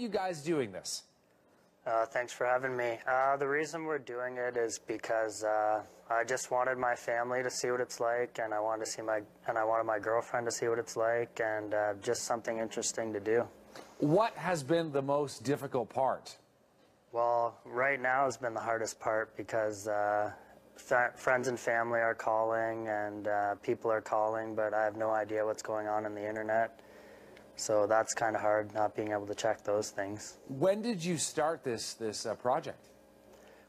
you guys doing this? Thanks for having me. The reason we're doing it is because I just wanted my family to see what it's like, and I wanted my girlfriend to see what it's like, and just something interesting to do. What has been the most difficult part? Well, right now has been the hardest part because friends and family are calling and people are calling, but I have no idea what's going on the internet. So that's kind of hard, not being able to check those things. When did you start this project?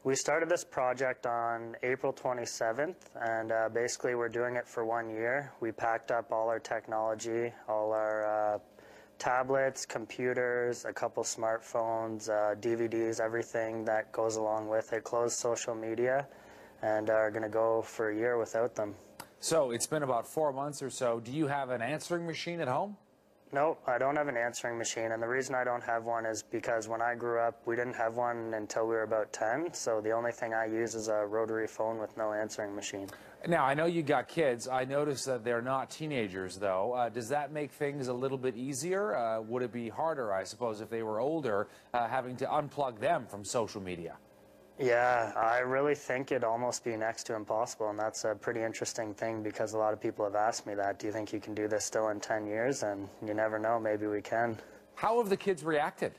We started this project on April 27th, and basically we're doing it for 1 year. We packed up all our technology, all our tablets, computers, a couple smartphones, DVDs, everything that goes along with it, closed social media, and are going to go for a year without them. So it's been about 4 months or so. Do you have an answering machine at home? No, I don't have an answering machine, and the reason I don't have one is because when I grew up, we didn't have one until we were about 10, so the only thing I use is a rotary phone with no answering machine. Now, I know you got kids. I noticed that they're not teenagers, though. Does that make things a little bit easier? Would it be harder, I suppose, if they were older, having to unplug them from social media? Yeah, I really think it'd almost be next to impossible, and that's a pretty interesting thing because a lot of people have asked me that. Do you think you can do this still in 10 years? And you never know, maybe we can. How have the kids reacted?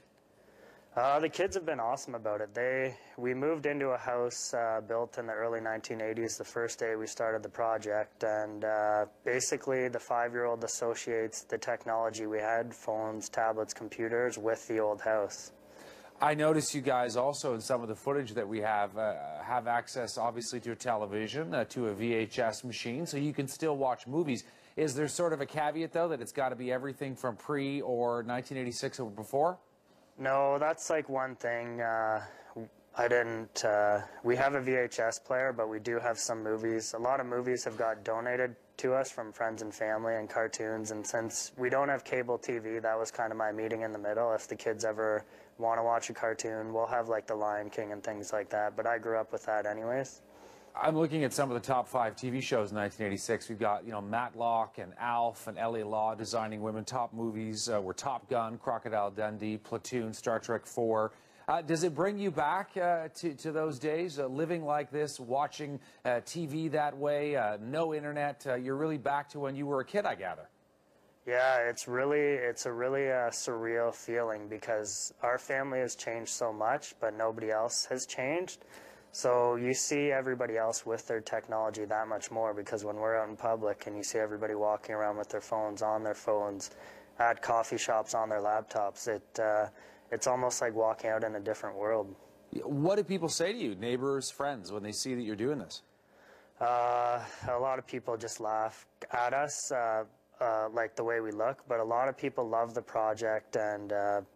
The kids have been awesome about it. We moved into a house built in the early 1980s the first day we started the project, and basically the 5-year-old associates the technology we had, phones, tablets, computers, with the old house. I noticed you guys also in some of the footage that we have access obviously to a television, to a VHS machine, so you can still watch movies. Is there sort of a caveat, though, that it's got to be everything from pre or 1986 or before? No, that's like one thing. We have a VHS player, but we do have some movies. A lot of movies have got donated to us from friends and family and cartoons, and since we don't have cable TV, that was kind of my meeting in the middle. If the kids ever want to watch a cartoon, we'll have like The Lion King and things like that, but I grew up with that anyways. I'm looking at some of the top 5 TV shows in 1986. We've got, Matlock and Alf and L.A. Law, Designing Women. Top movies were Top Gun, Crocodile Dundee, Platoon, Star Trek 4. Does it bring you back to those days, living like this, watching TV that way, no internet? You're really back to when you were a kid, I gather. Yeah, it's a really surreal feeling because our family has changed so much, but nobody else has changed. So you see everybody else with their technology that much more because when we're out in public and you see everybody walking around with their phones, on their phones, at coffee shops, on their laptops, it's almost like walking out in a different world. What do people say to you, neighbors, friends, when they see that you're doing this? A lot of people just laugh at us, like the way we look, but a lot of people love the project and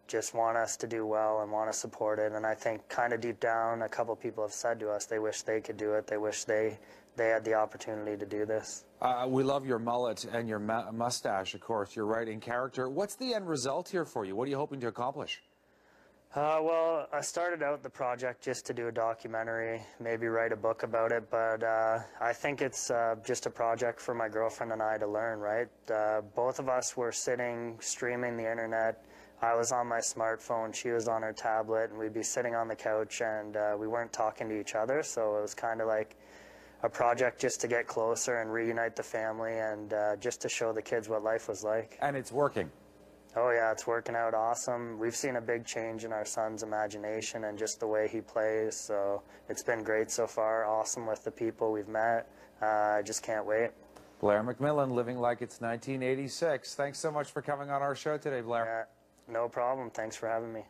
just want us to do well and want to support it. And I think kind of deep down, a couple people have said to us they wish they could do it. They wish they had the opportunity to do this. We love your mullet and your mustache, of course. You're right in character. What's the end result here for you? What are you hoping to accomplish? Well, I started out the project just to do a documentary, maybe write a book about it, but I think it's just a project for my girlfriend and I to learn, right? Both of us were sitting, streaming the internet. I was on my smartphone, she was on her tablet, and we'd be sitting on the couch, and we weren't talking to each other, so it was kind of like a project just to get closer and reunite the family and just to show the kids what life was like. And it's working. Oh yeah, it's working out awesome. We've seen a big change in our son's imagination and just the way he plays, so it's been great so far. Awesome with the people we've met. I just can't wait. Blair McMillan, living like it's 1986. Thanks so much for coming on our show today, Blair. Yeah, no problem. Thanks for having me.